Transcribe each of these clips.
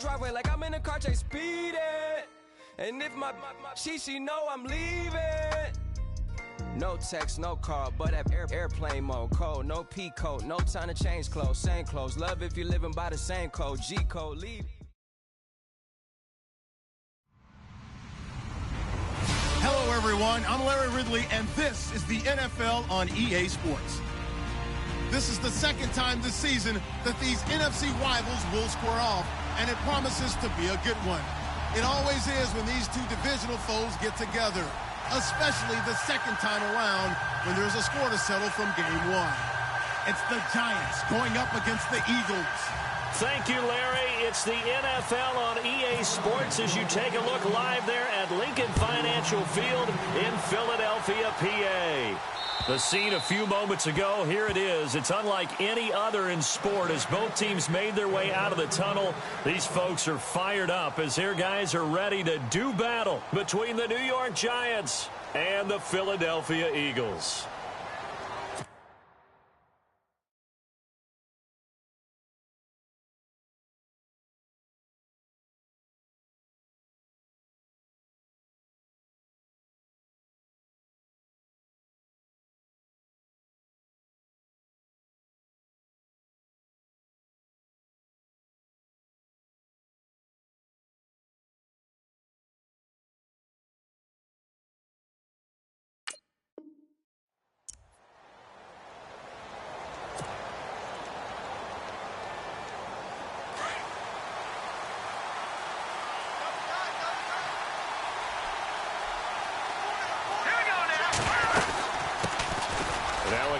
driveway like I'm in a car chase speeding. And if my she know I'm leaving. No text, no call, but at airplane mode. Code, no P code, no time to change clothes. Same clothes, love if you're living by the same code. G code, leave. Hello, everyone. I'm Larry Ridley, and this is the NFL on EA Sports. This is the second time this season that these NFC rivals will square off, and it promises to be a good one. It always is when these two divisional foes get together, especially the second time around when there's a score to settle from game one. It's the Giants going up against the Eagles. Thank you, Larry. It's the NFL on EA Sports as you take a look live there at Lincoln Financial Field in Philadelphia, PA. The scene a few moments ago, here it is. It's unlike any other in sport as both teams made their way out of the tunnel. These folks are fired up as their guys are ready to do battle between the New York Giants and the Philadelphia Eagles.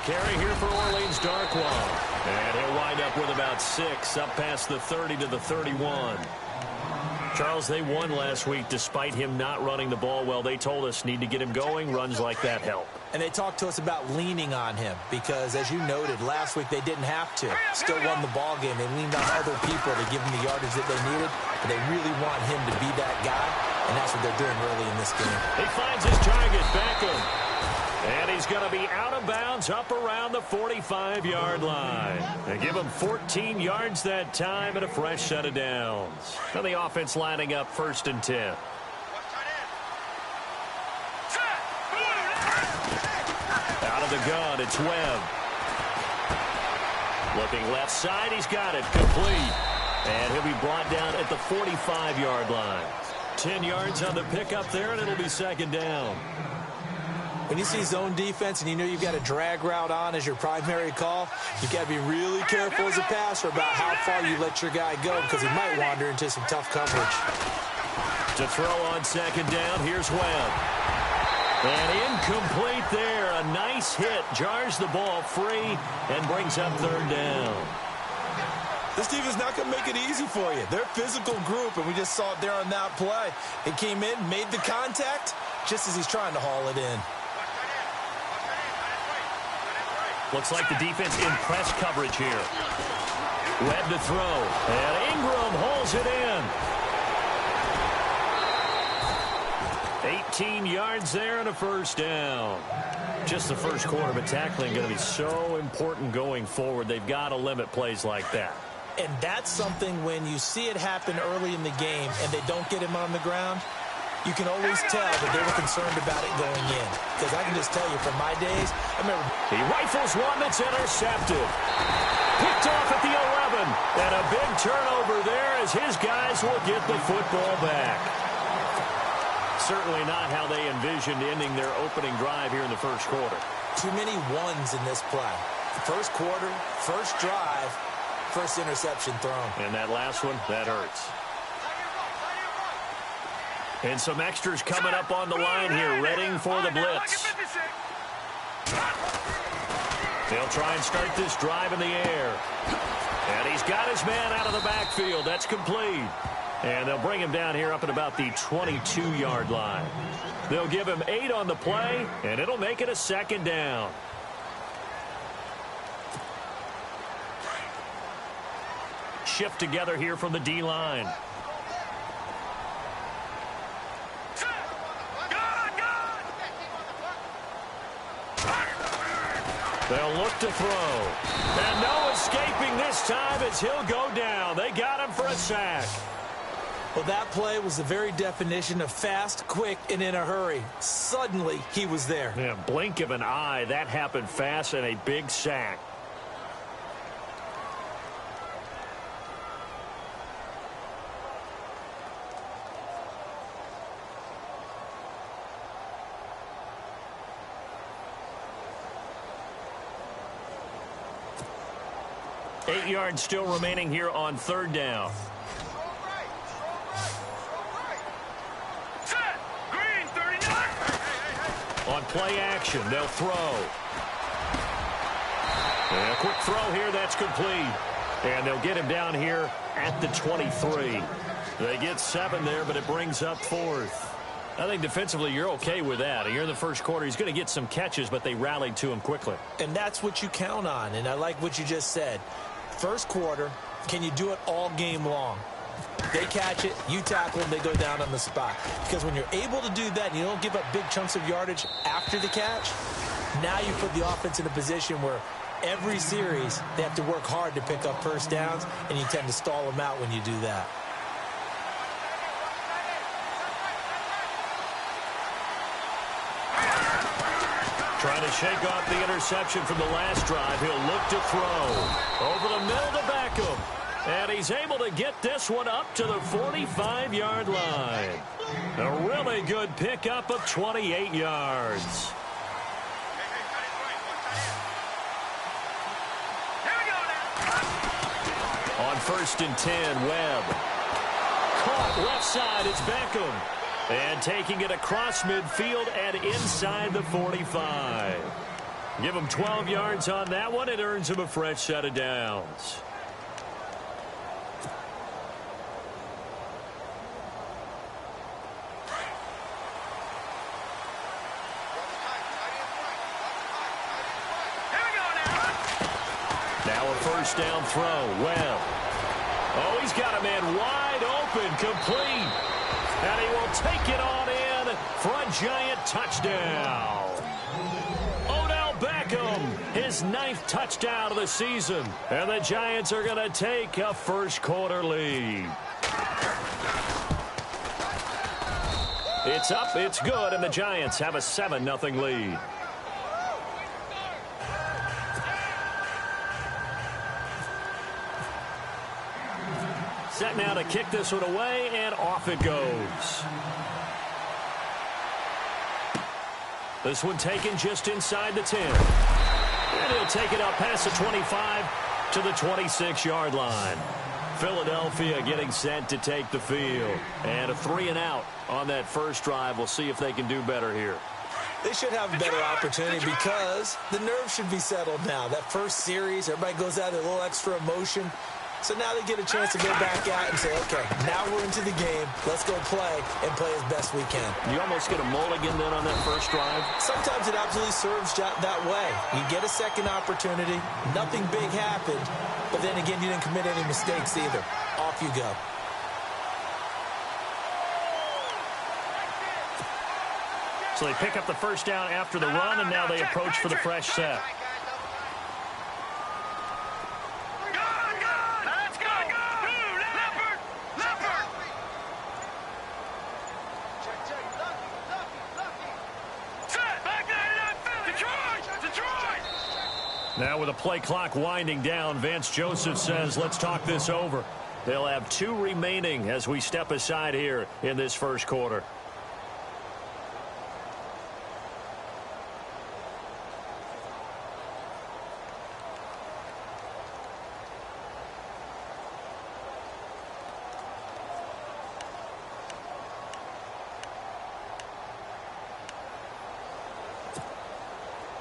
Carry here for Orleans Darkwa. And he'll wind up with about 6, up past the 30 to the 31. Charles, they won last week despite him not running the ball well. They told us need to get him going. Runs like that help. And they talked to us about leaning on him because, as you noted, last week they didn't have to. Still won the ball game. They leaned on other people to give him the yardage that they needed. But they really want him to be that guy, and that's what they're doing early in this game. He finds his target, Beckham. And he's going to be out of bounds up around the 45-yard line. They give him 14 yards that time and a fresh set of downs. Now the offense lining up 1st and 10. Out of the gun, it's Webb. Looking left side, he's got it. Complete. And he'll be brought down at the 45-yard line. 10 yards on the pickup there, and it'll be 2nd down. When you see zone defense and you know you've got a drag route on as your primary call, you've got to be really careful as a passer about how far you let your guy go because he might wander into some tough coverage. To throw on 2nd down, here's Webb. And incomplete there. A nice hit. Jars the ball free and brings up 3rd down. This team is not going to make it easy for you. They're a physical group, and we just saw it there on that play. It came in, made the contact, just as he's trying to haul it in. Looks like the defense in press coverage here. Webb to throw. And Ingram holds it in. 18 yards there and a 1st down. Just the first quarter, but tackling going to be so important going forward. They've got to limit plays like that. And that's something when you see it happen early in the game and they don't get him on the ground, you can always tell that they were concerned about it going in. Because I can just tell you from my days, I remember. He rifles one that's intercepted. Picked off at the 11. And a big turnover there as his guys will get the football back. Certainly not how they envisioned ending their opening drive here in the first quarter. Too many ones in this play. First quarter, first drive, first interception thrown. And that last one, that hurts. And some extras coming up on the line here, readying for the blitz. They'll try and start this drive in the air. And he's got his man out of the backfield. That's complete. And they'll bring him down here up at about the 22-yard line. They'll give him 8 on the play, and it'll make it a 2nd down. Shift together here from the D-line. They'll look to throw. And no escaping this time as he'll go down. They got him for a sack. Well, that play was the very definition of fast, quick, and in a hurry. Suddenly, he was there. Yeah, blink of an eye. That happened fast and a big sack. Eight yards still remaining here on third down. Set. Green 39. On play action, they'll throw. And a quick throw here, that's complete. And they'll get him down here at the 23. They get 7 there, but it brings up fourth. I think defensively you're okay with that. Here in the first quarter, he's going to get some catches, but they rallied to him quickly. And that's what you count on, and I like what you just said. First quarter, can you do it all game long? They catch it, you tackle them, they go down on the spot. Because when you're able to do that and you don't give up big chunks of yardage after the catch, now you put the offense in a position where every series they have to work hard to pick up first downs, and you tend to stall them out when you do that. Trying to shake off the interception from the last drive. He'll look to throw. Over the middle to Beckham. And he's able to get this one up to the 45-yard line. A really good pickup of 28 yards. On 1st and 10, Webb. Caught left side, it's Beckham. And taking it across midfield and inside the 45. Give him 12 yards on that one. It earns him a fresh set of downs. Now a first down throw. Webb. Oh, he's got a man wide open, complete. And he will take it on in for a Giant touchdown. Odell Beckham, his 9th touchdown of the season. And the Giants are going to take a first quarter lead. It's up, it's good, and the Giants have a 7-0 lead. Set now to kick this one away, and off it goes. This one taken just inside the 10. And he'll take it up past the 25 to the 26-yard line. Philadelphia getting set to take the field. And a 3-and-out on that first drive. We'll see if they can do better here. They should have a better opportunity because the nerves should be settled now. That first series, everybody goes out with a little extra emotion. So now they get a chance to go back out and say, okay, now we're into the game. Let's go play and play as best we can. You almost get a mulligan then on that first drive? Sometimes it absolutely serves that way. You get a second opportunity. Nothing big happened. But then again, you didn't commit any mistakes either. Off you go. So they pick up the first down after the run, and now they approach for the fresh set. Now with the play clock winding down, Vance Joseph says, let's talk this over. They'll have 2 remaining as we step aside here in this first quarter.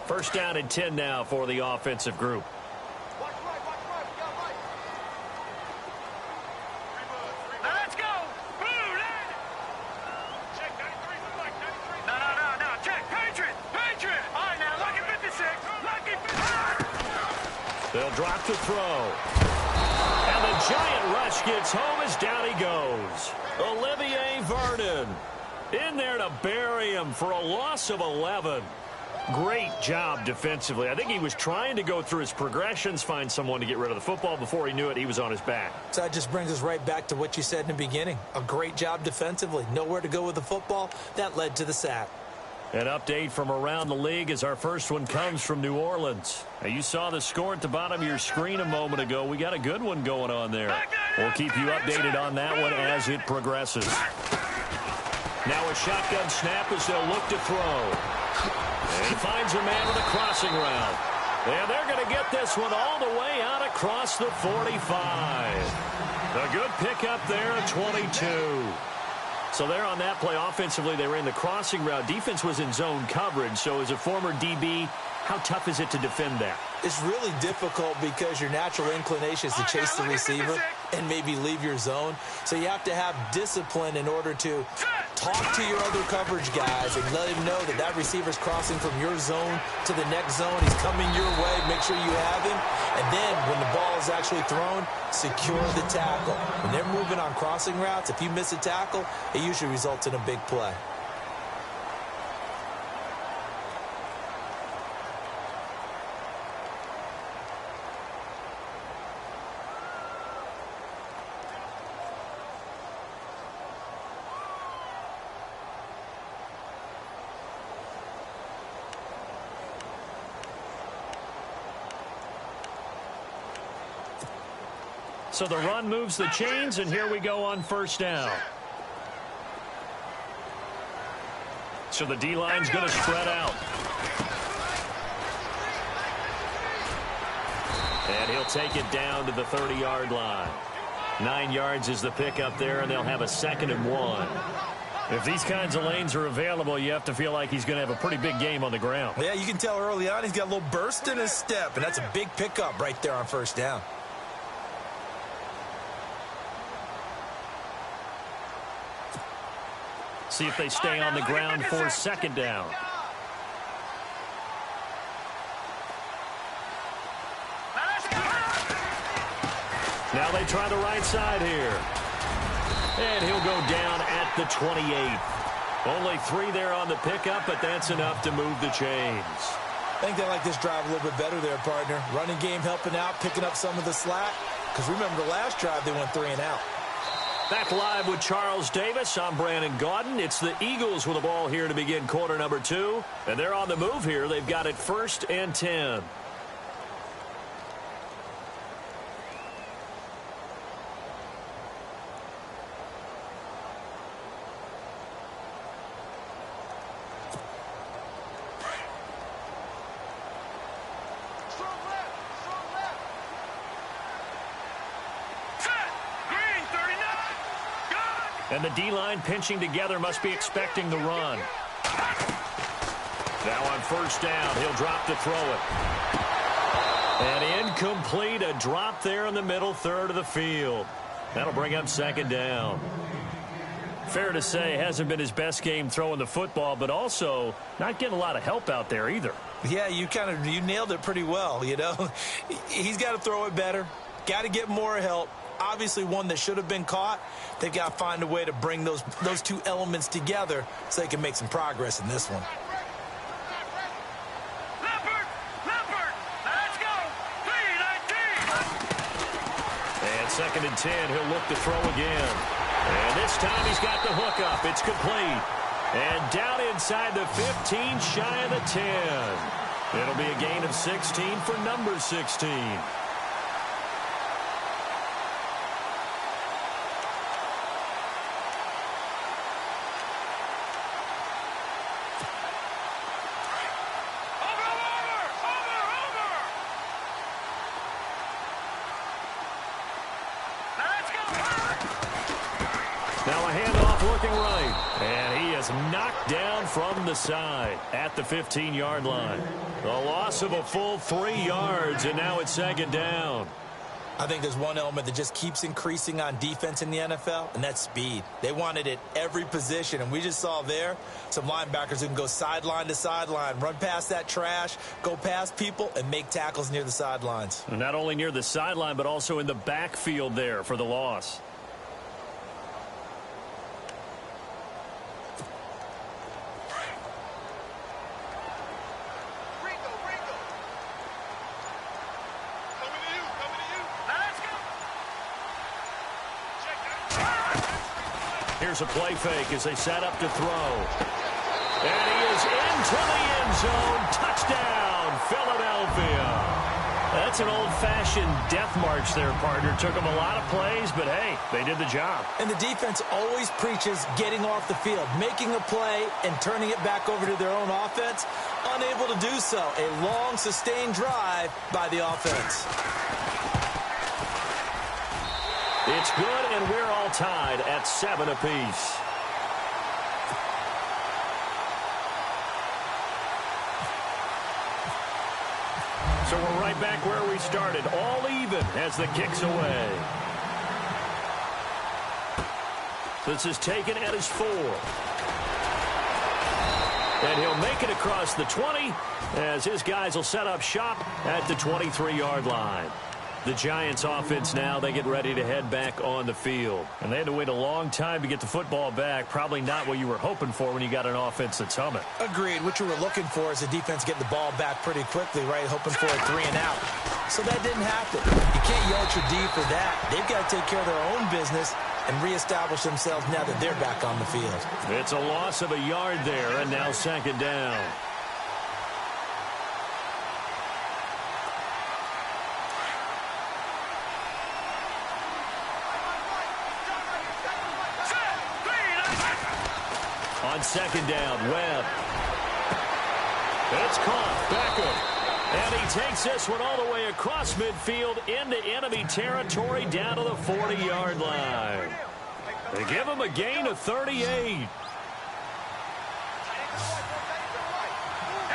First down and 10 now for the offensive group. Watch right, we got right. Now let's go. Boom, check 93, like 93. No, check. Patriot. All right, now, lucky 56. Lucky 56. They'll drop the throw. And the Giant rush gets home as down he goes. Olivier Vernon in there to bury him for a loss of 11. Great job defensively. I think he was trying to go through his progressions, find someone to get rid of the football. Before he knew it, he was on his back. So that just brings us right back to what you said in the beginning. A great job defensively. Nowhere to go with the football. That led to the sack. An update from around the league as our first one comes from New Orleans. Now, you saw the score at the bottom of your screen a moment ago. We got a good one going on there. We'll keep you updated on that one as it progresses. Now a shotgun snap as they'll look to throw. And he finds a man with a crossing route. And they're going to get this one all the way out across the 45. A good pickup there at 22. So there on that play, offensively, they ran the crossing route. Defense was in zone coverage. So as a former DB, how tough is it to defend that? It's really difficult because your natural inclination is to chase the receiver and maybe leave your zone. So you have to have discipline in order to talk to your other coverage guys and let him know that that receiver's crossing from your zone to the next zone. He's coming your way. Make sure you have him. And then when the ball is actually thrown, secure the tackle. When they're moving on crossing routes, if you miss a tackle, it usually results in a big play. So the run moves the chains, and here we go on first down. So the D-line's going to spread out. And he'll take it down to the 30-yard line. 9 yards is the pickup there, and they'll have a 2nd and 1. If these kinds of lanes are available, you have to feel like he's going to have a pretty big game on the ground. Yeah, you can tell early on he's got a little burst in his step, and that's a big pickup right there on first down. See if they stay on the ground for 2nd down. Now they try the right side here. And he'll go down at the 28. Only 3 there on the pickup, but that's enough to move the chains. I think they like this drive a little bit better there, partner. Running game helping out, picking up some of the slack. Because remember the last drive, they went 3 and out. Back live with Charles Davis. I'm Brandon Gaudin. It's the Eagles with the ball here to begin quarter number 2. And they're on the move here. They've got it 1st and 10. And the D-line pinching together must be expecting the run. Now on first down, he'll drop to throw it. And incomplete, a drop there in the middle third of the field. That'll bring up 2nd down. Fair to say, hasn't been his best game throwing the football, but also not getting a lot of help out there either. Yeah, you nailed it pretty well, you know. He's got to throw it better. Got to get more help. Obviously one that should have been caught. They've got to find a way to bring those 2 elements together so they can make some progress in this one. Leopard, let's go. 3-19. And 2nd and 10, he'll look to throw again. And this time he's got the hook up. It's complete. And down inside the 15, shy of the 10. It'll be a gain of 16 for number 16. Now a handoff looking right. And he is knocked down from the side at the 15-yard line. A loss of a full 3 yards, and now it's 2nd down. I think there's one element that just keeps increasing on defense in the NFL, and that's speed. They want it at every position, and we just saw there some linebackers who can go sideline to sideline, run past that trash, go past people, and make tackles near the sidelines. And not only near the sideline, but also in the backfield there for the loss. Here's a play fake as they set up to throw. And he is into the end zone. Touchdown, Philadelphia. That's an old-fashioned death march there, partner. Took them a lot of plays, but hey, they did the job. And the defense always preaches getting off the field, making a play and turning it back over to their own offense. Unable to do so. A long, sustained drive by the offense. It's good, and we're all tied at 7 apiece. So we're right back where we started, all even as the kick's away. This is taken at his 4. And he'll make it across the 20 as his guys will set up shop at the 23-yard line. The Giants offense now, they get ready to head back on the field. And they had to wait a long time to get the football back. Probably not what you were hoping for when you got an offense that's humming. Agreed. What you were looking for is the defense getting the ball back pretty quickly, right? Hoping for a 3 and out. So that didn't happen. You can't yell at your D for that. They've got to take care of their own business and reestablish themselves now that they're back on the field. It's a loss of a yard there, and now 2nd down. On 2nd down, Webb. It's caught. Beckham. And he takes this one all the way across midfield into enemy territory down to the 40-yard line. They give him a gain of 38. Here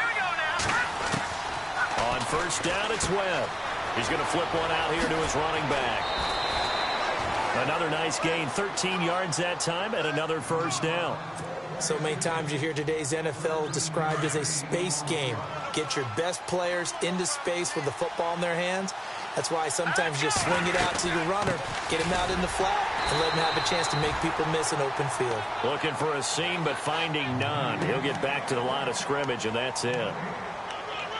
we go now. On 1st down, it's Webb. He's going to flip one out here to his running back. Another nice gain, 13 yards that time, and another 1st down. So many times you hear today's NFL described as a space game. Get your best players into space with the football in their hands. That's why sometimes you swing it out to your runner, get him out in the flat, and let him have a chance to make people miss an open field. Looking for a seam, but finding none. He'll get back to the line of scrimmage, and that's it.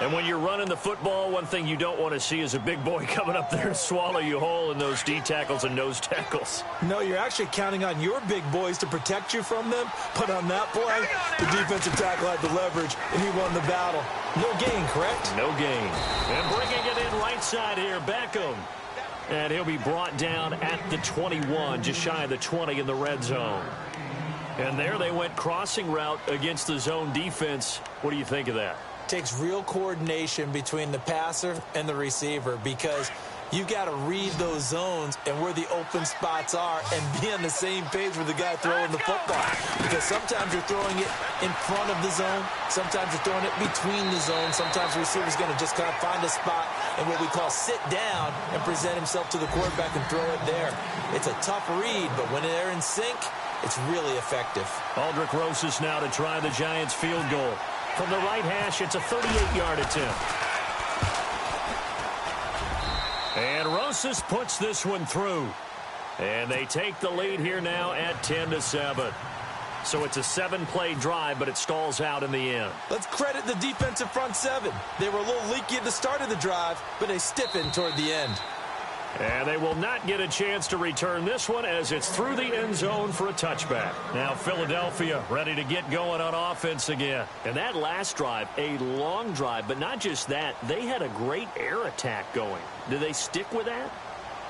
And when you're running the football, one thing you don't want to see is a big boy coming up there and swallow you whole in those D tackles and nose tackles. No, you're actually counting on your big boys to protect you from them. But on that play, the defensive tackle had the leverage, and he won the battle. No gain, correct? No gain. And bringing it in right side here, Beckham. And he'll be brought down at the 21, just shy of the 20 in the red zone. And there they went crossing route against the zone defense. What do you think of that? Takes real coordination between the passer and the receiver because you got to read those zones and where the open spots are and be on the same page with the guy throwing the football. Because sometimes you're throwing it in front of the zone. Sometimes you're throwing it between the zones. Sometimes the receiver's going to just kind of find a spot and what we call sit down and present himself to the quarterback and throw it there. It's a tough read, but when they're in sync, it's really effective. Aldrick Rosas now to try the Giants field goal. From the right hash, it's a 38-yard attempt. And Rosas puts this one through. And they take the lead here now at 10-7. So it's a 7-play drive, but it stalls out in the end. Let's credit the defensive front seven. They were a little leaky at the start of the drive, but they stiffened toward the end. And they will not get a chance to return this one as it's through the end zone for a touchback. Now Philadelphia ready to get going on offense again. And that last drive, a long drive, but not just that, they had a great air attack going. Do they stick with that?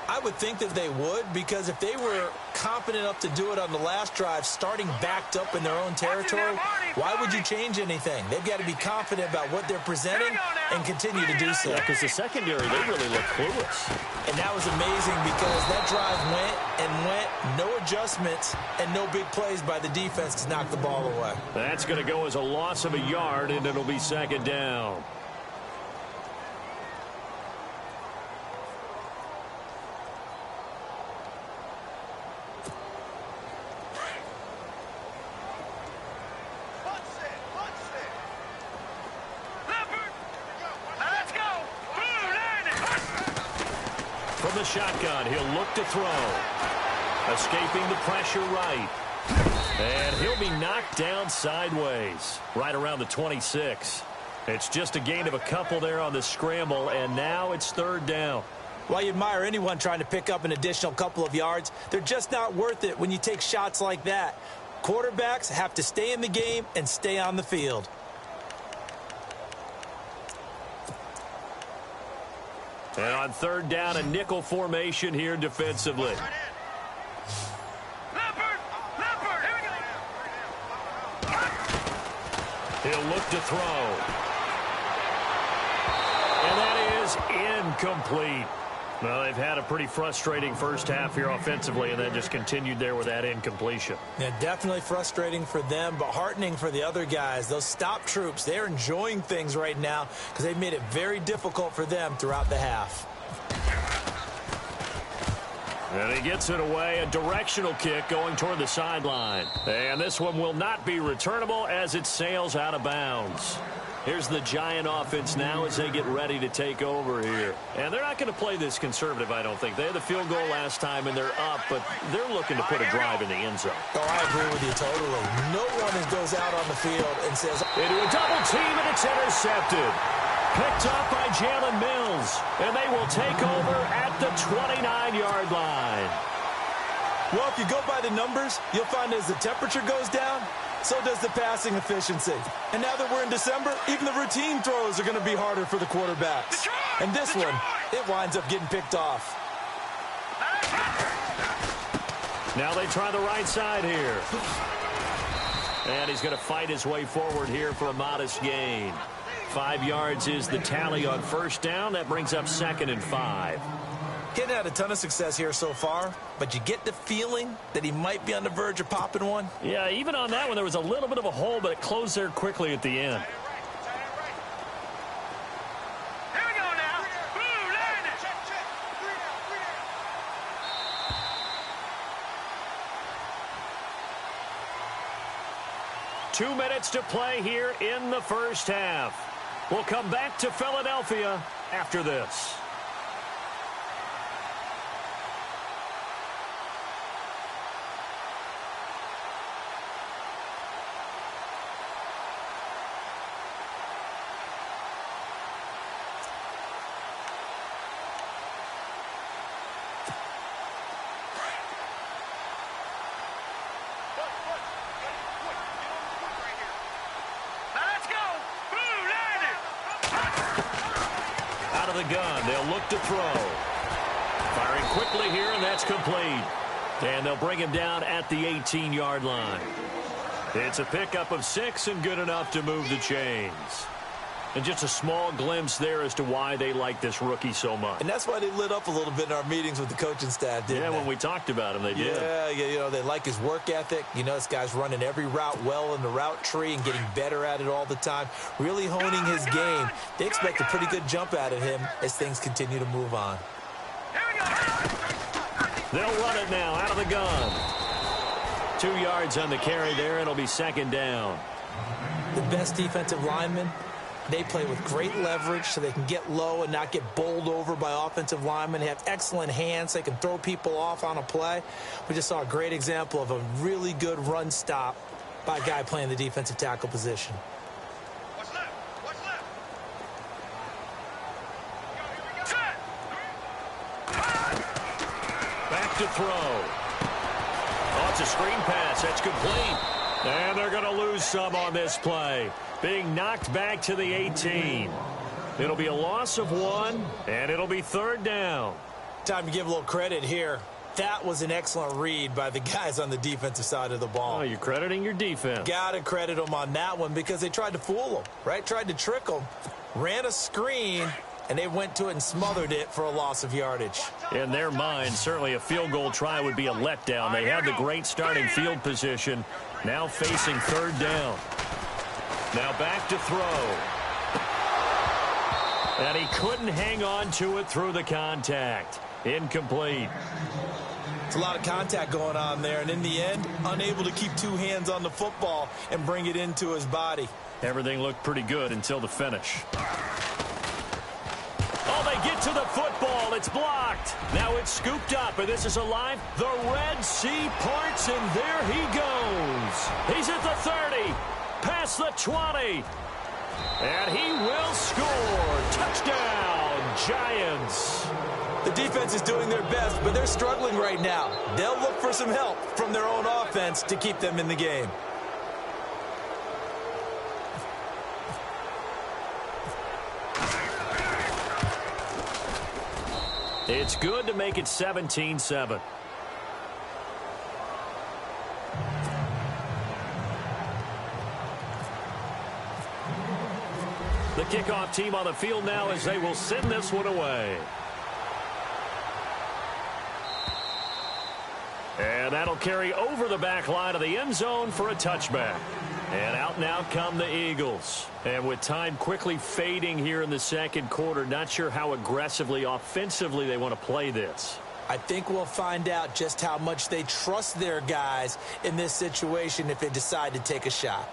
I would think that they would, because if they were confident enough to do it on the last drive, starting backed up in their own territory, why would you change anything? They've got to be confident about what they're presenting and continue to do so. Yeah, because the secondary, they really look clueless. And that was amazing because that drive went and went, no adjustments, and no big plays by the defense to knock the ball away. That's going to go as a loss of a yard, and it'll be 2nd down. From the shotgun, he'll look to throw. Escaping the pressure right. And he'll be knocked down sideways, right around the 26. It's just a gain of a couple there on the scramble, and now it's 3rd down. While you admire anyone trying to pick up an additional couple of yards, they're just not worth it when you take shots like that. Quarterbacks have to stay in the game and stay on the field. And on third down, a nickel formation here defensively. He'll look to throw. And that is incomplete. Well, they've had a pretty frustrating first half here offensively, and then just continued there with that incompletion. Yeah, definitely frustrating for them, but heartening for the other guys. Those stop troops, they're enjoying things right now because they've made it very difficult for them throughout the half. And he gets it away, a directional kick going toward the sideline. And this one will not be returnable as it sails out of bounds. Here's the Giant offense now as they get ready to take over here. And they're not going to play this conservative, I don't think. They had the field goal last time, and they're up, but they're looking to put a drive in the end zone. Oh, I agree with you totally. No one goes out on the field and says... Into a double team, and it's intercepted. Picked up by Jalen Mills, and they will take over at the 29-yard line. Well, if you go by the numbers, you'll find as the temperature goes down, so does the passing efficiency. And now that we're in December, even the routine throws are going to be harder for the quarterbacks. And this one, it winds up getting picked off. Now they try the right side here. And he's going to fight his way forward here for a modest gain. 5 yards is the tally on first down. That brings up 2nd and 5. He hadn't had a ton of success here so far, but you get the feeling that he might be on the verge of popping one. Yeah, even on that one, there was a little bit of a hole, but it closed there quickly at the end. Here we go now. Blue line. 2 minutes to play here in the first half. We'll come back to Philadelphia after this. Gun. They'll look to throw. Firing quickly here, and that's complete. And they'll bring him down at the 18-yard line. It's a pickup of 6 and good enough to move the chains. And just a small glimpse there as to why they like this rookie so much. And that's why they lit up a little bit in our meetings with the coaching staff, didn't they? Yeah, when we talked about him, they did. Yeah, you know, they like his work ethic. You know, this guy's running every route well in the route tree and getting better at it all the time, really honing his game. They expect a pretty good jump out of him as things continue to move on. They'll run it now out of the gun. 2 yards on the carry there. It'll be 2nd down. The best defensive linemen, they play with great leverage so they can get low and not get bowled over by offensive linemen. They have excellent hands. They can throw people off on a play. We just saw a great example of a really good run stop by a guy playing the defensive tackle position. What's left? What's left? Back to throw. Oh, it's a screen pass. That's complete. And they're going to lose some on this play. Being knocked back to the 18. It'll be a loss of 1, and it'll be 3rd down. Time to give a little credit here. That was an excellent read by the guys on the defensive side of the ball. Oh, you're crediting your defense. Got to credit them on that one because they tried to fool them, right? Tried to trick them. Ran a screen, and they went to it and smothered it for a loss of yardage. In their mind, certainly a field goal try would be a letdown. They had the great starting field position. Now facing 3rd down. Now back to throw. And he couldn't hang on to it through the contact. Incomplete. It's a lot of contact going on there, and in the end, unable to keep 2 hands on the football and bring it into his body. Everything looked pretty good until the finish. Oh, they get to the football. It's blocked. Now it's scooped up, and this is alive. The Red Sea parts, and there he goes. He's at the 30, past the 20, and he will score. Touchdown, Giants. The defense is doing their best, but they're struggling right now. They'll look for some help from their own offense to keep them in the game. It's good to make it 17-7. The kickoff team on the field now as they will send this one away. And that'll carry over the back line of the end zone for a touchback. And out come the Eagles. And with time quickly fading here in the second quarter, not sure how aggressively, offensively they want to play this. I think we'll find out just how much they trust their guys in this situation if they decide to take a shot.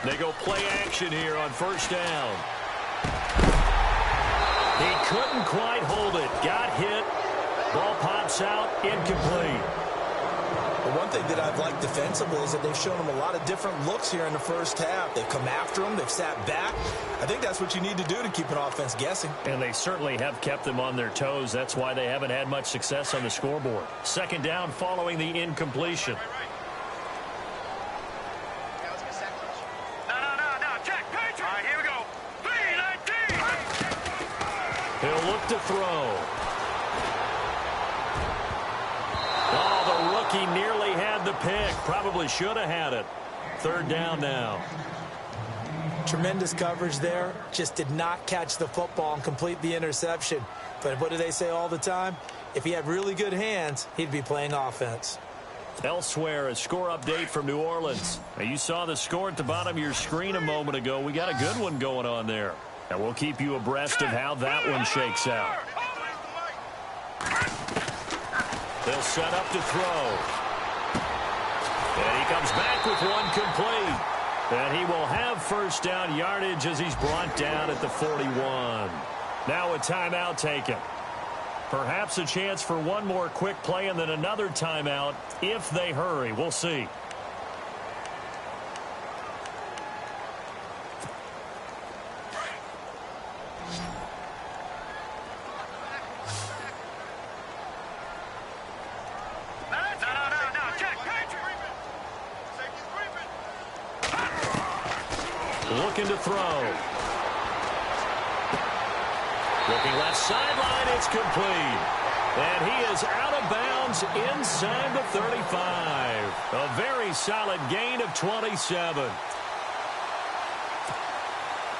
They go play action here on first down. He couldn't quite hold it. Got hit. Ball pops out. Incomplete. The one thing that I've liked defensively is that they've shown them a lot of different looks here in the first half. They've come after them. They've sat back. I think that's what you need to do to keep an offense guessing. And they certainly have kept them on their toes. That's why they haven't had much success on the scoreboard. Second down following the incompletion. He'll look to throw. Oh, the rookie nearly had the pick. Probably should have had it. Third down now. Tremendous coverage there. Just did not catch the football and complete the interception. But what do they say all the time? If he had really good hands, he'd be playing offense. Elsewhere, a score update from New Orleans. Now, you saw the score at the bottom of your screen a moment ago. We got a good one going on there. And we'll keep you abreast of how that one shakes out. They'll set up to throw. And he comes back with one complete. And he will have first down yardage as he's brought down at the 41. Now a timeout taken. Perhaps a chance for one more quick play and then another timeout if they hurry. We'll see. Looking to throw. Looking left sideline, it's complete. And he is out of bounds inside the 35. A very solid gain of 27.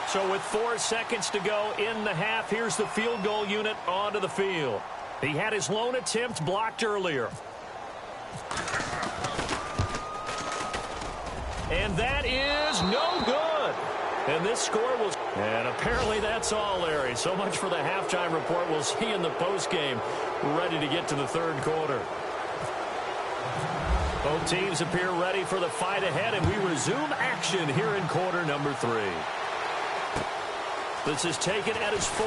So with 4 seconds to go in the half, here's the field goal unit onto the field. He had his lone attempt blocked earlier. And that is no good. And this score was... And apparently that's all, Larry. So much for the halftime report. We'll see in the postgame. Ready to get to the third quarter. Both teams appear ready for the fight ahead, and we resume action here in quarter number 3. This is taken at his 4.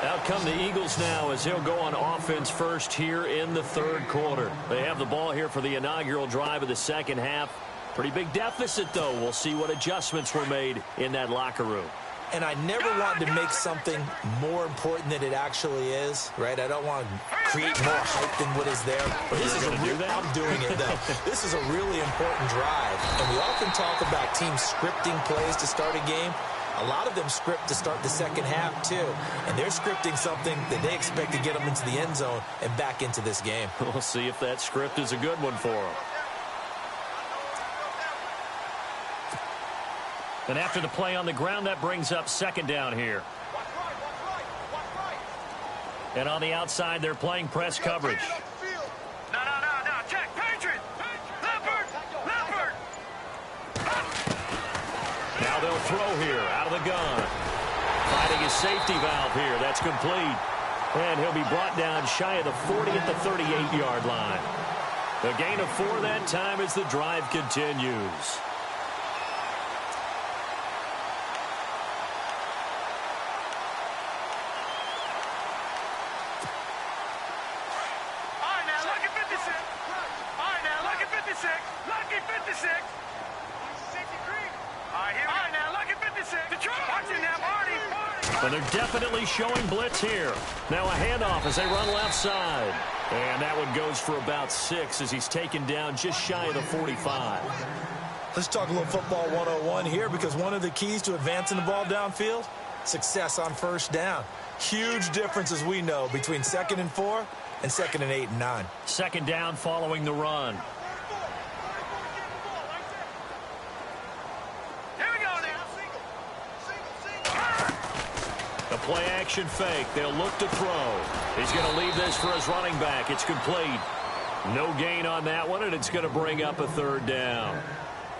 Out come the Eagles now as he'll go on offense first here in the third quarter. They have the ball here for the inaugural drive of the second half. Pretty big deficit, though. We'll see what adjustments were made in that locker room. And I never want to make something more important than it actually is, right? I don't want to create more hype than what is there. But this is a real, I'm doing it, though. This is a really important drive. And we often talk about teams scripting plays to start a game. A lot of them script to start the second half, too. And they're scripting something that they expect to get them into the end zone and back into this game. We'll see if that script is a good one for them. And after the play on the ground, that brings up second down here. And on the outside, they're playing press coverage. No. Check. Patriot. Leopard. Now they'll throw here out of the gun. Finding his safety valve here. That's complete. And he'll be brought down shy of the 40 at the 38-yard line. The gain of 4 that time as the drive continues. But they're definitely showing blitz here. Now a handoff as they run left side. And that one goes for about 6 as he's taken down just shy of the 45. Let's talk a little football 101 here, because one of the keys to advancing the ball downfield, success on first down. Huge difference, as we know, between 2nd and 4 and 2nd and 8 and 9. Second down following the run. The play action fake. They'll look to throw. He's going to leave this for his running back. It's complete. No gain on that one, and it's going to bring up a 3rd down.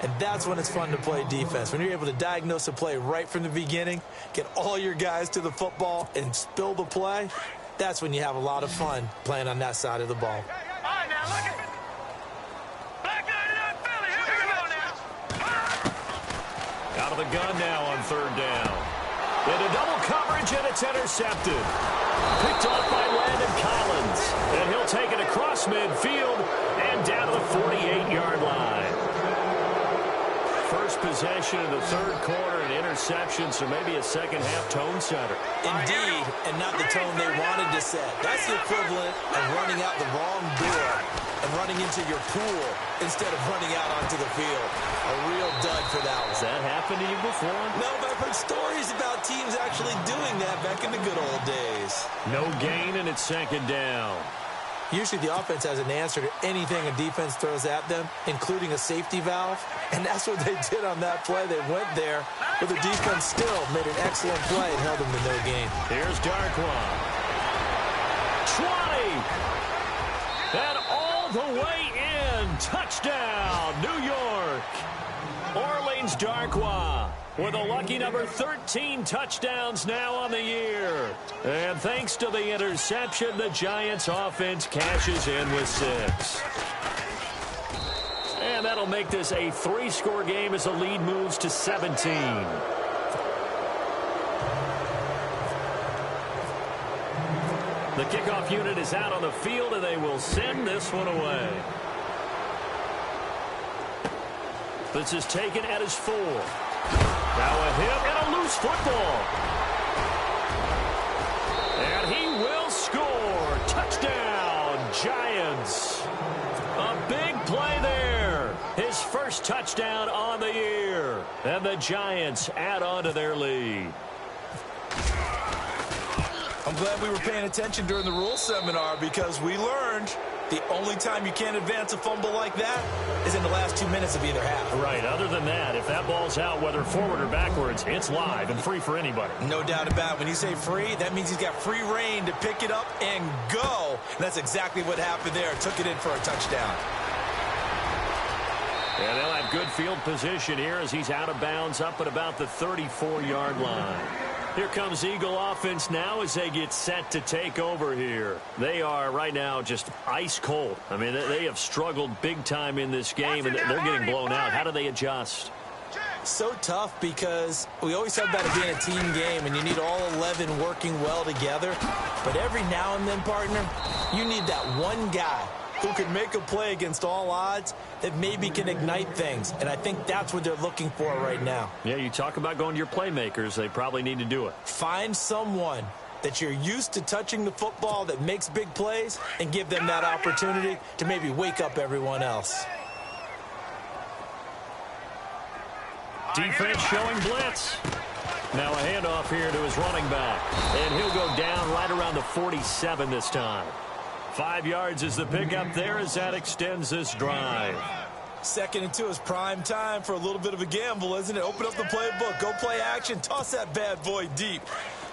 And that's when it's fun to play defense. When you're able to diagnose a play right from the beginning, get all your guys to the football, and spill the play, that's when you have a lot of fun playing on that side of the ball. All right, now look at Black 99 Philly. Here we go now. Out of the gun now on 3rd down. Into double coverage, and it's intercepted. Picked off by Landon Collins. And he'll take it across midfield and down to the 48-yard line. First possession of the 3rd quarter, an interception, so maybe a second-half tone setter. Indeed, and not the tone they wanted to set. That's the equivalent of running out the wrong door and running into your pool instead of running out onto the field. A real dud for that one. Has that happened to you before? No, but I've heard stories about teams actually doing that back in the good old days. No gain, and it's 2nd down. Usually the offense has an answer to anything a defense throws at them, including a safety valve. And that's what they did on that play. They went there, but the defense still made an excellent play and held them to no gain. Here's Darkwa. 20! And all the way in. Touchdown, New York. Orleans Darkwa with a lucky number 13 touchdowns now on the year. And thanks to the interception, the Giants offense cashes in with 6. And that'll make this a 3-score game as the lead moves to 17. The kickoff unit is out on the field, and they will send this one away. This is taken at his 4. Now a hit and a loose football. And he will score. Touchdown, Giants. A big play there. His first touchdown on the year. And the Giants add on to their lead. I'm glad we were paying attention during the rules seminar, because we learned the only time you can't advance a fumble like that is in the last 2 minutes of either half. Right. Other than that, if that ball's out, whether forward or backwards, it's live and free for anybody. No doubt about it. When you say free, that means he's got free reign to pick it up and go. And that's exactly what happened there. Took it in for a touchdown. And they'll have good field position here as he's out of bounds up at about the 34-yard line. Here comes Eagle offense now as they get set to take over here. They are right now just ice cold. I mean, they have struggled big time in this game, and they're getting blown out. How do they adjust? So tough, because we always talk about it being a team game, and you need all 11 working well together. But every now and then, partner, you need that one guy who can make a play against all odds that maybe can ignite things. And I think that's what they're looking for right now. Yeah, you talk about going to your playmakers. They probably need to do it. Find someone that you're used to touching the football that makes big plays and give them that opportunity to maybe wake up everyone else. Defense showing blitz. Now a handoff here to his running back. And he'll go down right around the 47 this time. 5 yards is the pickup there as that extends this drive. 2nd and 2 is prime time for a little bit of a gamble, isn't it? Open up the playbook, go play action, toss that bad boy deep.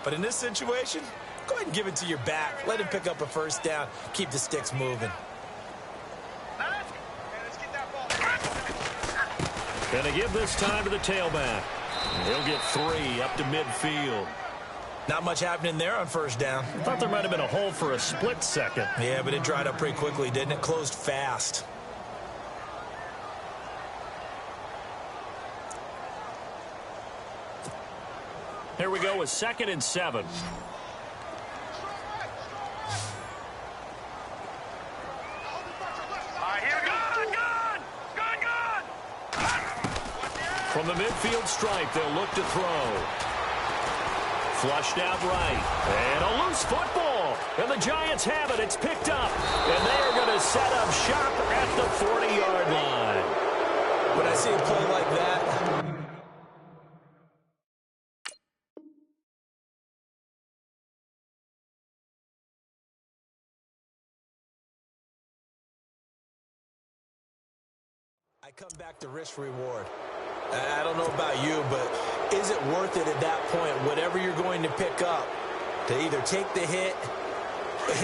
But in this situation, go ahead and give it to your back. Let him pick up a first down. Keep the sticks moving. Gonna give this time to the tailback. He'll get 3 up to midfield. Not much happening there on first down. Thought there might have been a hole for a split second. Yeah, but it dried up pretty quickly, didn't it? Closed fast. Here we go with 2nd and 7. From the midfield stripe, they'll look to throw. Flushed out right. And a loose football. And the Giants have it. It's picked up. And they are going to set up shop at the 40-yard line. When I see a play like that, I come back to risk reward. I don't know about you, but is it worth it at that point, whatever you're going to pick up, to either take the hit,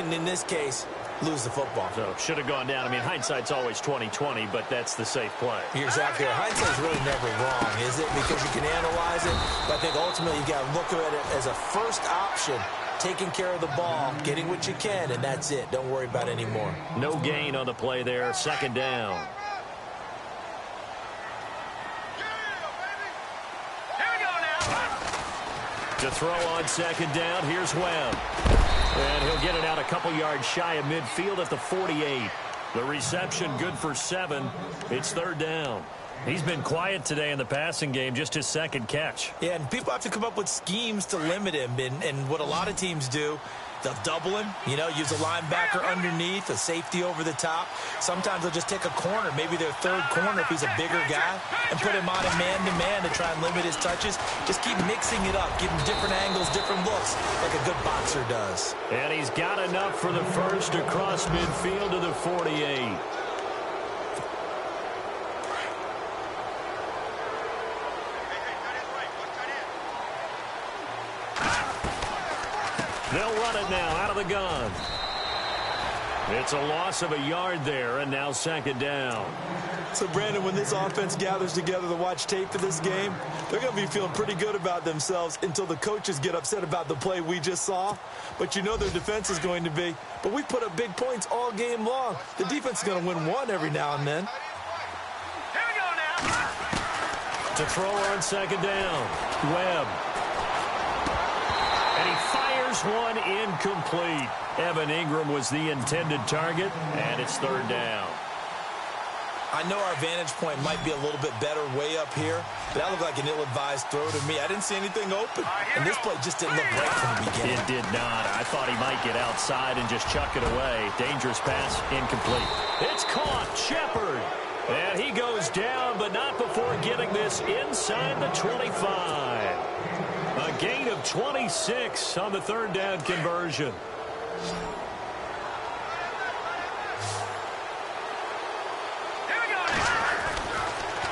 and in this case, lose the football? So should have gone down. I mean, hindsight's always 20/20, but that's the safe play. You're exactly right. Hindsight's really never wrong, is it? Because you can analyze it, but I think ultimately you got to look at it as a first option, taking care of the ball, getting what you can, and that's it. Don't worry about any more. No gain on the play there. Second down. To throw on second down, here's Webb. And he'll get it out a couple yards shy of midfield at the 48. The reception good for 7. It's third down. He's been quiet today in the passing game, just his second catch. Yeah, and people have to come up with schemes to limit him. And what a lot of teams do, they'll double him, use a linebacker underneath, a safety over the top. Sometimes they'll just take a corner, maybe their third corner if he's a bigger guy, and put him on a man-to-man to try and limit his touches. Just keep mixing it up, give him different angles, different looks, like a good boxer does. And he's got enough for the first across midfield to the 48. They'll run it now out of the gun. It's a loss of a yard there, and now second down. So, Brandon, when this offense gathers together to watch tape of this game, they're going to be feeling pretty good about themselves until the coaches get upset about the play we just saw. But their defense is going to be, but we put up big points all game long. The defense is going to win one every now and then. Here we go now. To throw on second down, Webb. And he fires one incomplete. Evan Ingram was the intended target, and it's third down. I know our vantage point might be a little bit better way up here, but that looked like an ill-advised throw to me. I didn't see anything open, and this play just didn't look right from the beginning. It did not. I thought he might get outside and just chuck it away. Dangerous pass, incomplete. It's caught, Shepard. And he goes down, but not before getting this inside the 25. A gain of 26 on the third down conversion.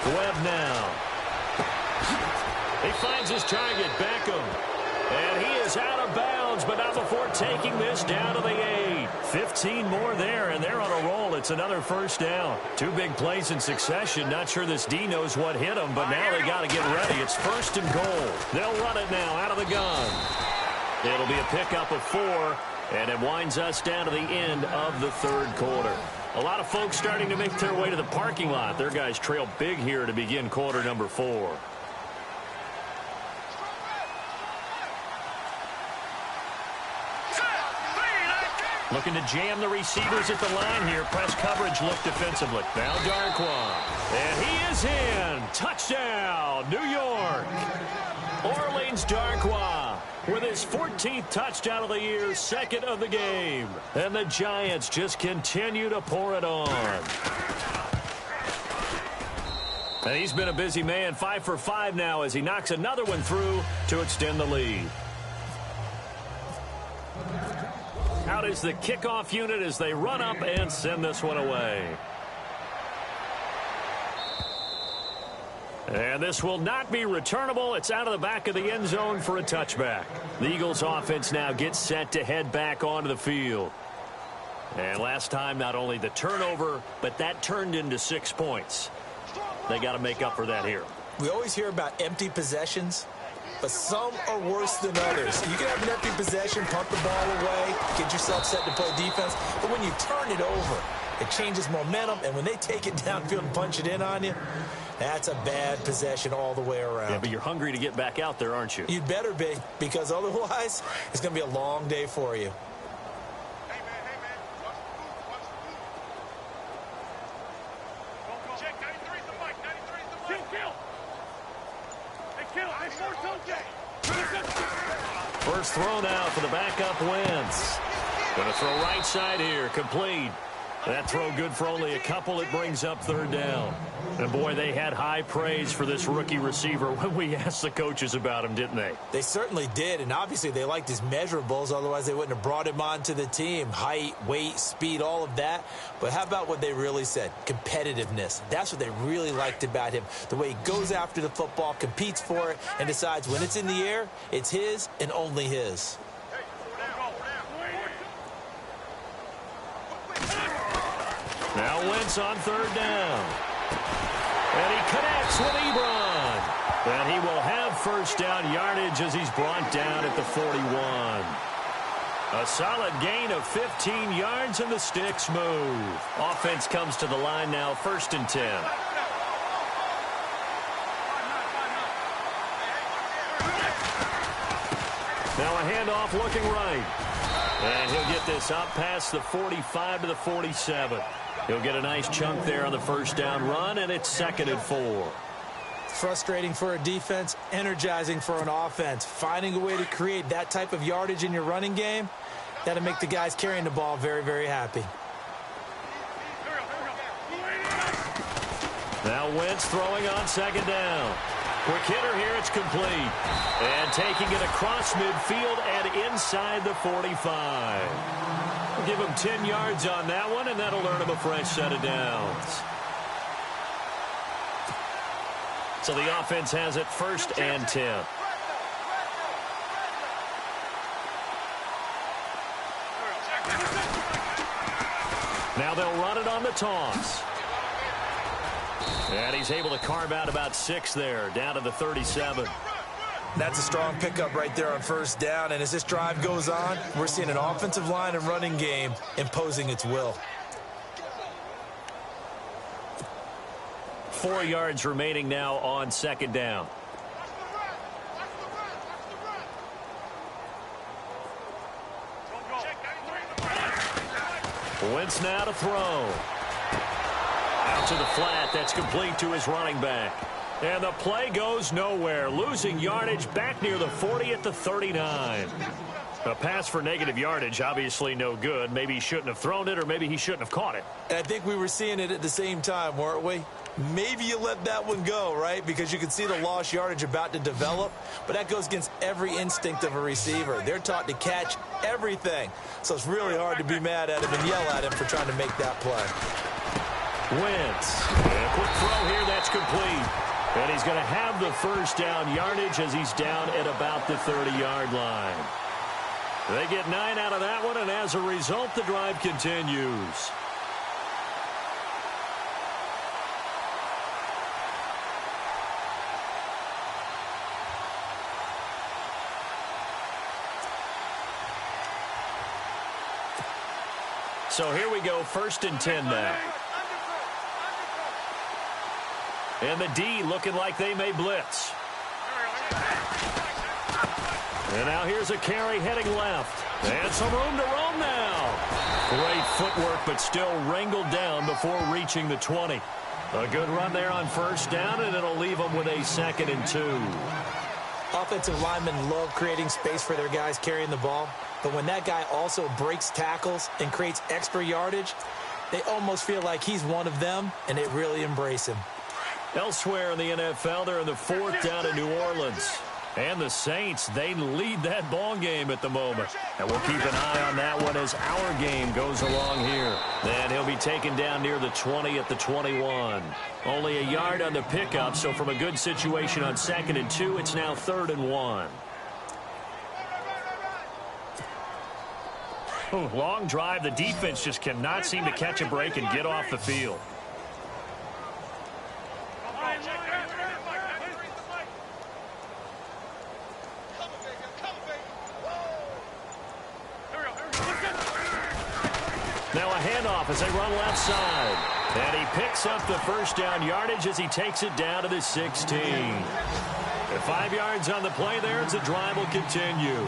Webb now. He finds his target, Beckham. And he is out of bounds, but not before taking this down to the 8. 15 more there, and they're on a roll. It's another first down. 2 big plays in succession. Not sure this D knows what hit him, but now they got to get ready. It's first and goal. They'll run it now out of the gun. It'll be a pickup of 4, and it winds us down to the end of the third quarter. A lot of folks starting to make their way to the parking lot. Their guys trail big here to begin quarter number 4. Looking to jam the receivers at the line here. Press coverage look defensively. Now Darkwa. And he is in. Touchdown, New York. Orleans Darkwa with his 14th touchdown of the year, second of the game. And the Giants just continue to pour it on. And he's been a busy man, 5 for 5 now as he knocks another one through to extend the lead. Out is the kickoff unit as they run up and send this one away. And this will not be returnable. It's out of the back of the end zone for a touchback. The Eagles offense now gets set to head back onto the field. And last time, not only the turnover, but that turned into 6 points. They got to make up for that here. We always hear about empty possessions, but some are worse than others. You can have an empty possession, punt the ball away, get yourself set to play defense, but when you turn it over, it changes momentum, and when they take it downfield and punch it in on you, that's a bad possession all the way around. Yeah, but you're hungry to get back out there, aren't you? You'd better be, because otherwise, it's going to be a long day for you. First throw now for the backup Wentz. Going to throw right side here. Complete. That throw good for only a couple. It brings up third down. And, boy, they had high praise for this rookie receiver when we asked the coaches about him, didn't they? They certainly did, and obviously they liked his measurables. Otherwise, they wouldn't have brought him onto the team. Height, weight, speed, all of that. But how about what they really said? Competitiveness. That's what they really liked about him. The way he goes after the football, competes for it, and decides when it's in the air, it's his and only his. Now Wentz on third down. And he connects with Ebron. And he will have first down yardage as he's brought down at the 41. A solid gain of 15 yards, and the sticks move. Offense comes to the line now, 1st and 10. Now a handoff looking right. And he'll get this up past the 45 to the 47. He'll get a nice chunk there on the first down run, and it's 2nd and 4. Frustrating for a defense, energizing for an offense. Finding a way to create that type of yardage in your running game, that'll make the guys carrying the ball very, very happy. Now Wentz throwing on 2nd down. Quick hitter here, it's complete. And taking it across midfield and inside the 45. We'll give him 10 yards on that one, and that'll earn him a fresh set of downs. So the offense has it 1st and 10. Now they'll run it on the toss. And he's able to carve out about 6 there, down to the 37. That's a strong pickup right there on first down. And as this drive goes on, we're seeing an offensive line and running game imposing its will. 4 yards remaining now on 2nd down. Wentz now to throw. Out to the flat. That's complete to his running back. And the play goes nowhere. Losing yardage back near the 40 at the 39. A pass for negative yardage, obviously no good. Maybe he shouldn't have thrown it, or maybe he shouldn't have caught it. And I think we were seeing it at the same time, weren't we? Maybe you let that one go, right? Because you can see the lost yardage about to develop. But that goes against every instinct of a receiver. They're taught to catch everything. So it's really hard to be mad at him and yell at him for trying to make that play. Wentz. And a quick throw here, that's complete. And he's going to have the first down yardage as he's down at about the 30-yard line. They get 9 out of that one, and as a result, the drive continues. So here we go, 1st and 10 now. And the D looking like they may blitz. And now here's a carry heading left. And some room to roam now. Great footwork, but still wrangled down before reaching the 20. A good run there on first down, and it'll leave them with a 2nd and 2. Offensive linemen love creating space for their guys carrying the ball. But when that guy also breaks tackles and creates extra yardage, they almost feel like he's one of them, and they really embrace him. Elsewhere in the NFL, they're in the 4th down in New Orleans. And the Saints, they lead that ball game at the moment. And we'll keep an eye on that one as our game goes along here. And he'll be taken down near the 20 at the 21. Only a yard on the pickup, so from a good situation on 2nd and 2, it's now 3rd and 1. Long drive. The defense just cannot seem to catch a break and get off the field. Now a handoff as they run left side. And he picks up the first down yardage as he takes it down to the 16. And 5 yards on the play there as the drive will continue.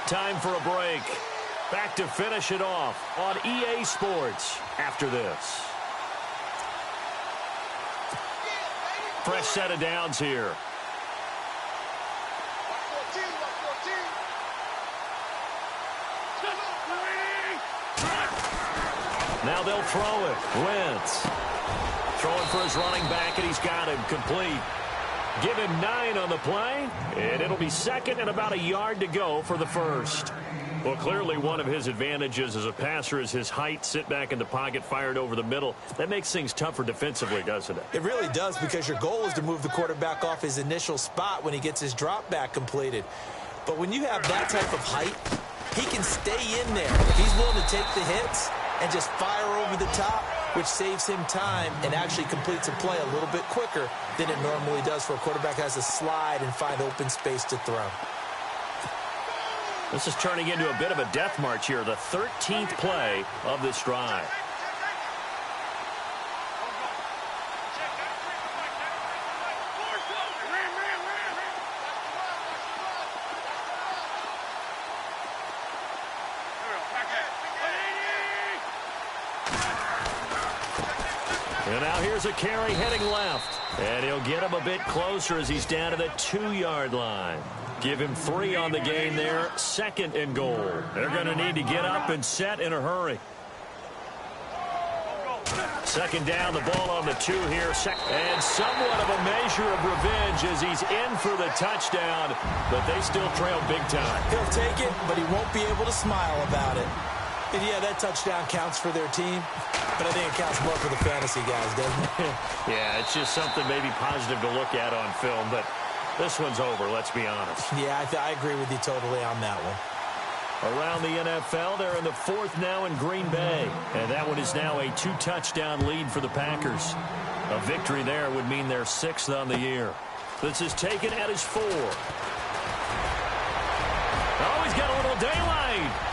Time for a break. Back to finish it off on EA Sports after this. Fresh set of downs here. Now they'll throw it. Wentz throwing for his running back, and he's got him complete. Give him 9 on the play, and it'll be second and about a yard to go for the first. Well, clearly one of his advantages as a passer is his height, sit back in the pocket, fired over the middle. That makes things tougher defensively, doesn't it? It really does, because your goal is to move the quarterback off his initial spot when he gets his drop back completed. But when you have that type of height, he can stay in there. He's willing to take the hits and just fire over the top, which saves him time and actually completes a play a little bit quicker than it normally does for a quarterback who has to slide and find open space to throw. This is turning into a bit of a death march here, the 13th play of this drive. And now here's a carry heading left. And he'll get him a bit closer as he's down to the 2-yard line. Give him 3 on the game there. Second and goal. They're going to need to get up and set in a hurry. Second down, the ball on the 2 here. And somewhat of a measure of revenge as he's in for the touchdown. But they still trail big time. He'll take it, but he won't be able to smile about it. And yeah, that touchdown counts for their team, but I think it counts more for the fantasy guys, doesn't it? Yeah, it's just something maybe positive to look at on film, but this one's over, let's be honest. Yeah, I agree with you totally on that one. Around the NFL, they're in the 4th now in Green Bay, and that one is now a 2-touchdown lead for the Packers. A victory there would mean they're 6th on the year. This is taken at his 4. Oh, he's got a little daylight.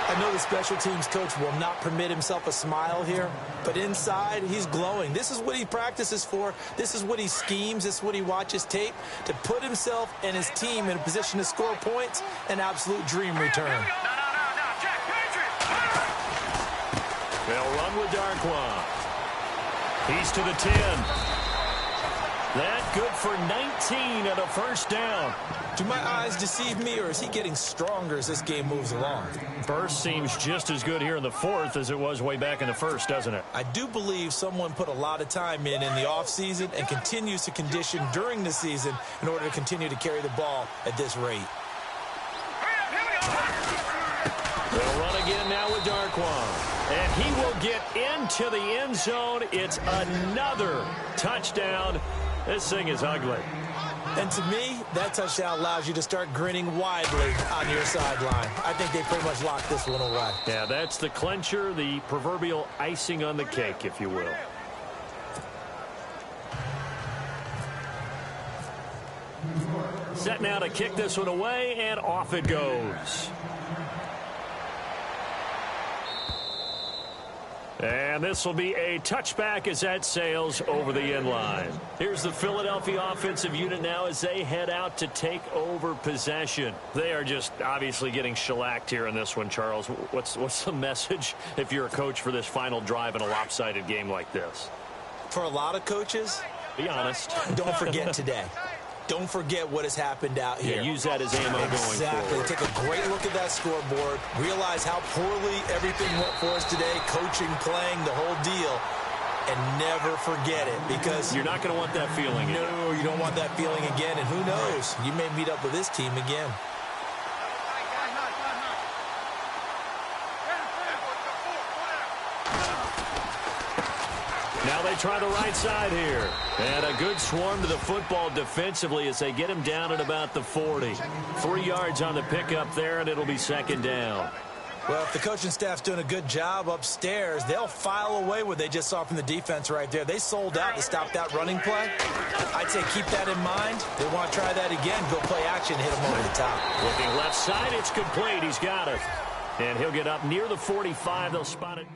I know the special teams coach will not permit himself a smile here, but inside, he's glowing. This is what he practices for. This is what he schemes. This is what he watches tape to put himself and his team in a position to score points. An absolute dream return. They'll run with Darkwa. He's to the 10. That good for 19 and a first down. Do my eyes deceive me, or is he getting stronger as this game moves along? Burst seems just as good here in the 4th as it was way back in the 1st, doesn't it? I do believe someone put a lot of time in the offseason and continues to condition during the season in order to continue to carry the ball at this rate. They'll run again now with Darkwa. And he will get into the end zone. It's another touchdown. This thing is ugly. And to me, that touchdown allows you to start grinning widely on your sideline. I think they pretty much locked this one away. Yeah, that's the clincher, the proverbial icing on the cake, if you will. Set now to kick this one away, and off it goes. And this will be a touchback as that sails over the end line. Here's the Philadelphia offensive unit now as they head out to take over possession. They are just obviously getting shellacked here in this one, Charles. What's the message if you're a coach for this final drive in a lopsided game like this? For a lot of coaches, be honest. Don't forget today. Don't forget what has happened out here. Yeah, use that as ammo going forward. Exactly. Take a great look at that scoreboard. Realize how poorly everything went for us today. Coaching, playing, the whole deal. And never forget it, because you're not going to want that feeling again. No, you don't want that feeling again. And who knows? You may meet up with this team again. Now they try the right side here. And a good swarm to the football defensively as they get him down at about the 40. 3 yards on the pickup there, and it'll be second down. Well, if the coaching staff's doing a good job upstairs, they'll file away what they just saw from the defense right there. They sold out to stop that running play. I'd say keep that in mind. They want to try that again, go play action, hit him over the top. Looking left side, it's complete. He's got it. And he'll get up near the 45. They'll spot it.